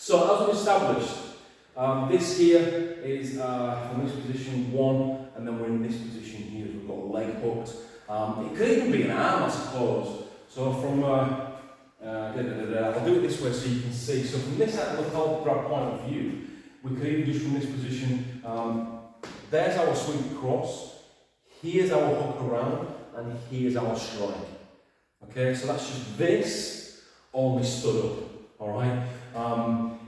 So as we established, this here is from this position 1, and then we're in this position here. We've got a leg hooked. It could even be an arm, I suppose. So from I'll do it this way so you can see. So from this angle grab point of view, we could even just from this position. There's our sweep across. Here's our hook around, and here's our strike. Okay, so that's just this only stood up. All right.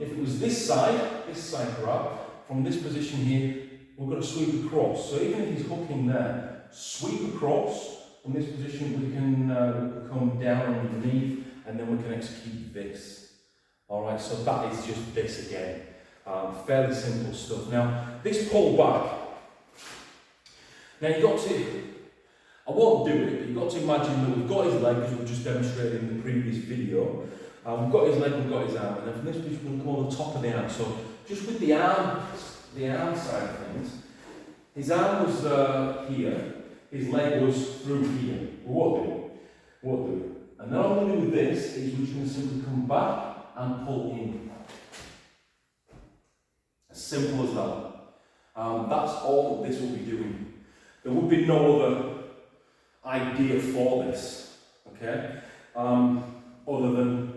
If it was this side grab, from this position here, we're going to sweep across. So even if he's hooking there, sweep across. From this position, we can come down underneath, and then we can execute this. All right. So that is just this again. Fairly simple stuff. Now, this pull back. Now you've got to. I won't do it, but you've got to imagine that we've got his leg, as we just demonstrated in the previous video. We've got his leg, we've got his arm, and then from this position we're going to come on the top of the arm. So just with the arm side of things, his arm was here, his leg was through here. We won't do it. And then all I'm going to do with this is we're just going to simply come back and pull in. As simple as that. That's all that this will be doing. There would be no other idea for this, okay? Other than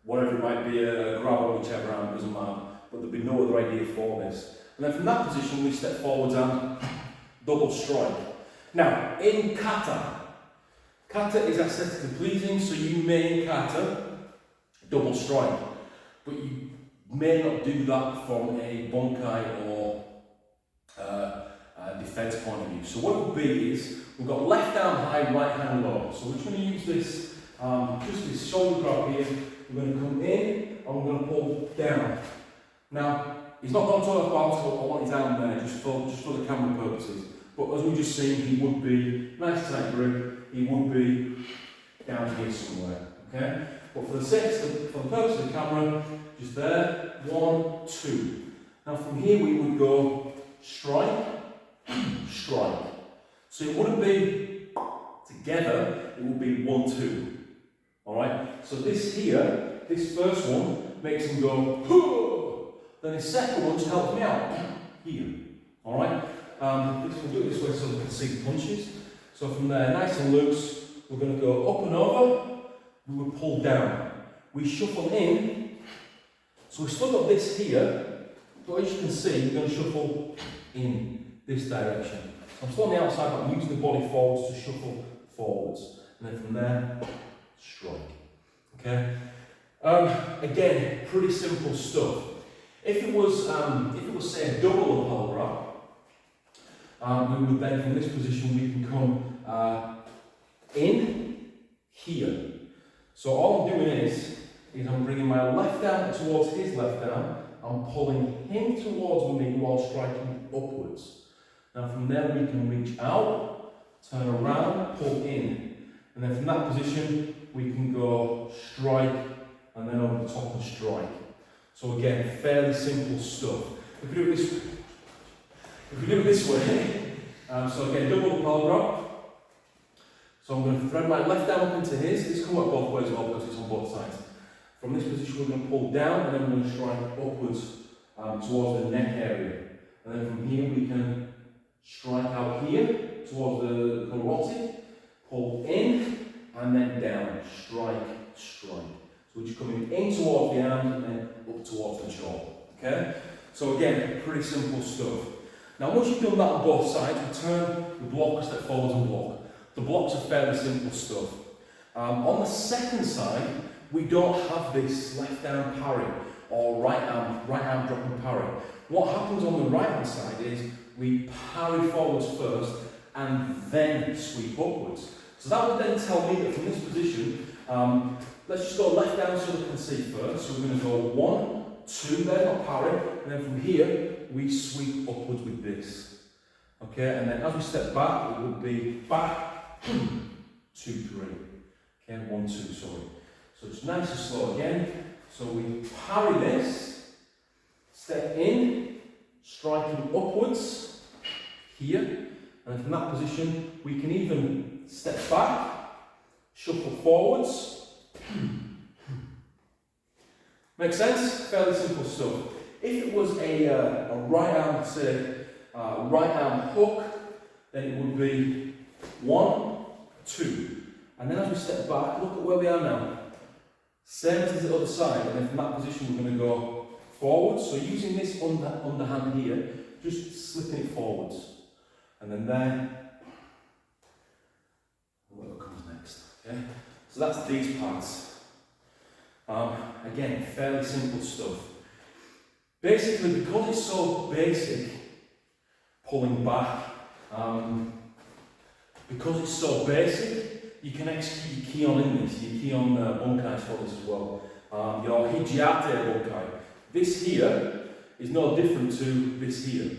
whatever it might be, a grab on whichever arm, doesn't matter, but there'd be no other idea for this. And then from that position, we step forwards and double strike. Now, in kata is aesthetically pleasing, so you may in kata double strike, but you may not do that from a bunkai or defense point of view. So what it would be is, we've got left arm high, right hand low. So we're just going to use this, just this shoulder grab here. We're going to come in and we're going to pull down. Now, he's not going to talk about, so I want his arm there just for the camera purposes. But as we've just seen, he would be, nice tight grip, he would be down here somewhere. Okay? But for the purpose of the camera, just there, 1, 2. Now from here we would go strike, strike. So it wouldn't be together, it would be 1, 2. Alright? So this here, this first one makes him go, hoo! Then his second one just helps me out. Here. Alright? We'll do it this way so we can see the punches. So from there, nice and loose, we're going to go up and over, we will pull down. We shuffle in, so we've still got this here, but as you can see, we're going to shuffle in this direction. I'm still on the outside, but I'm using the body forwards to shuffle forwards. And then from there, strike. Okay? Again, pretty simple stuff. If it was say a double lapel grab, we would then from this position we can come in here. So all I'm doing is I'm bringing my left arm towards his left arm. I'm pulling him towards me while striking upwards. Now from there we can reach out, turn around, pull in. And then from that position we can go strike and then over the top and strike. So again, fairly simple stuff. If we do it this way, so again, double lapel grab. So I'm going to thread my left arm up into his. This can work both ways as well because it's on both sides. From this position we're going to pull down and then we're going to strike upwards towards the neck area. And then from here we can strike out here towards the carotid, pull in and then down, strike, strike. So we're just coming in towards the arms and then up towards the jaw. Okay? So again, pretty simple stuff. Now once you've done that on both sides, we turn the block a step forwards and block. The blocks are fairly simple stuff. On the second side, we don't have this left arm parry or right arm dropping parry. What happens on the right hand side is we parry forwards first and then sweep upwards. So that would then tell me that from this position, let's just go left down so we can see first. So we're going to go 1, 2 there, not parry, and then from here we sweep upwards with this. Okay, and then as we step back, it would be back, 2, 3. Okay, 1, 2, sorry. So it's nice and slow again. So we parry this, step in, striking upwards here, and from that position we can even step back, shuffle forwards, Make sense? Fairly simple stuff. If it was a right arm, say, right arm hook, then it would be 1, 2. And then as we step back, look at where we are now. Same as the other side, and then from that position we're going to go forward. So using this underhand here, just slipping it forwards. And then there, whatever comes next. Okay? So that's these parts. Again, fairly simple stuff. Basically, because it's so basic, pulling back, because it's so basic, you can execute your key on in this, your key on bunkais for this as well. Your hijiate bunkai. This here is no different to this here.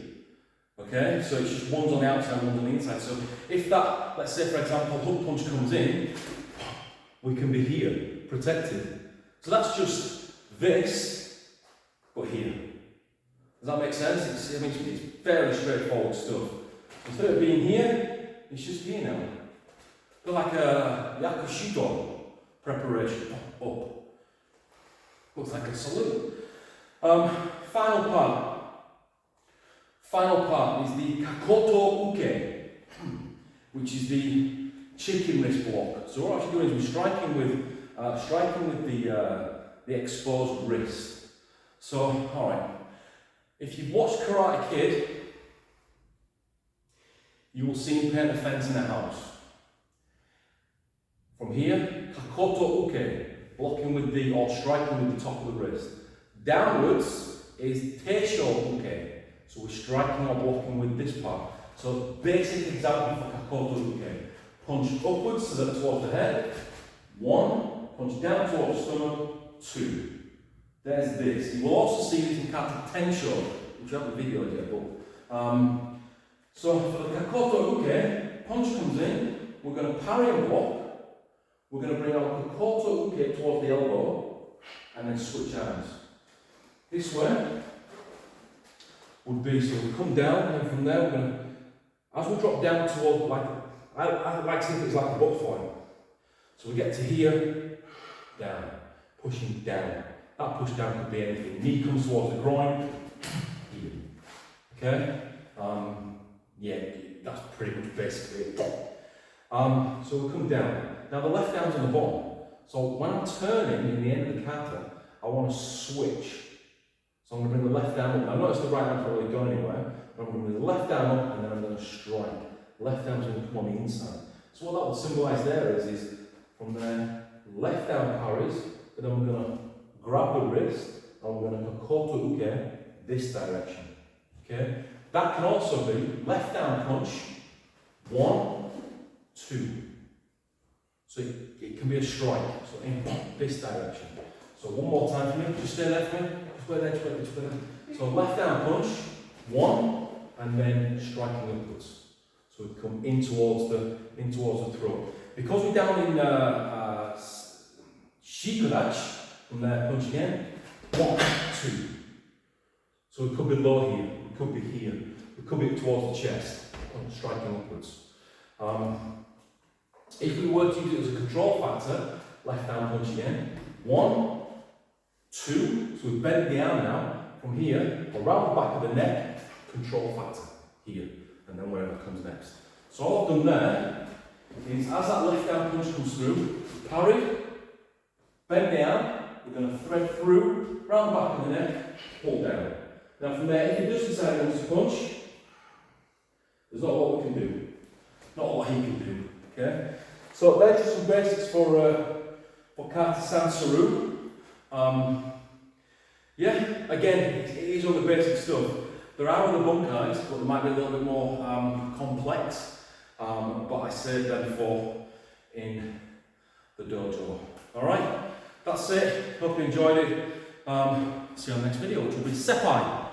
Okay, so it's just one's on the outside, one's on the inside. So if that, let's say for example, hook punch comes in, we can be here, protected. So that's just this, but here. Does that make sense? It's fairly straightforward stuff. Instead of being here, it's just here now. They're like a yakushito preparation. Up. Looks like a salute. Final part is the kakoto uke, which is the chicken wrist block. So what we're actually doing is we're striking with the exposed wrist. So, all right. If you've watched Karate Kid, you will see him paint a fence in a house. From here, kakoto uke, blocking with or striking with the top of the wrist. Downwards is teisho uke, so we're striking or blocking with this part. So basic example for kakoto uke. Punch upwards so that towards the head. 1, punch down towards the stomach. 2. There's this. You will also see this in kata tensho, which I haven't videoed yet, but so for the kakoto uke, punch comes in, we're going to parry and block. We're going to bring our kakoto uke towards the elbow and then switch arms. This way would be, so we come down and from there we're going to, as we drop down towards, like, I like to think it's like a butterfly. So we get to here, down, pushing down. That push down could be anything. Knee comes towards the groin, here. Okay? Yeah, that's pretty much basically it. So we'll come down. Now the left arm's on the bottom. So when I'm turning in the end of the kata, I want to switch. So I'm going to bring the left arm up. Now notice the right arm's not really going anywhere, but I'm going to bring the left arm up and then I'm going to strike. Left arm's going to come on the inside. So what that will symbolise there is from there, left arm parries, but then we're going to grab the wrist and we're going to kakoto uke this direction. Okay? That can also be left arm punch, 1, 2. So it can be a strike, so in this direction. So one more time for me, just stay there for me, just wait there, just wait there, just wait there. So left arm punch, 1, and then striking upwards. So we come in towards the throat. Because we're down in shikodachi, from there, punch again, 1, 2. So we could be low here, we could be here, we could be towards the chest, striking upwards. If we were to use it as a control factor, left arm punch again, 1, 2, so we bend the arm now, from here, around the back of the neck, control factor, here, and then wherever comes next. So all I've done there is, as that left arm punch comes through, parry, bend the arm, we're going to thread through, round the back of the neck, pull down. Now from there, if he does decide he wants to punch, there's not a lot we can do. Not a lot he can do. Okay? So there's just some basics for kata Sanseru. Yeah, again, it is all the basic stuff. There are other bunkais, but they might be a little bit more complex. But I saved them for in the dojo. Alright, that's it. Hope you enjoyed it. See you on the next video, which will be Seppai.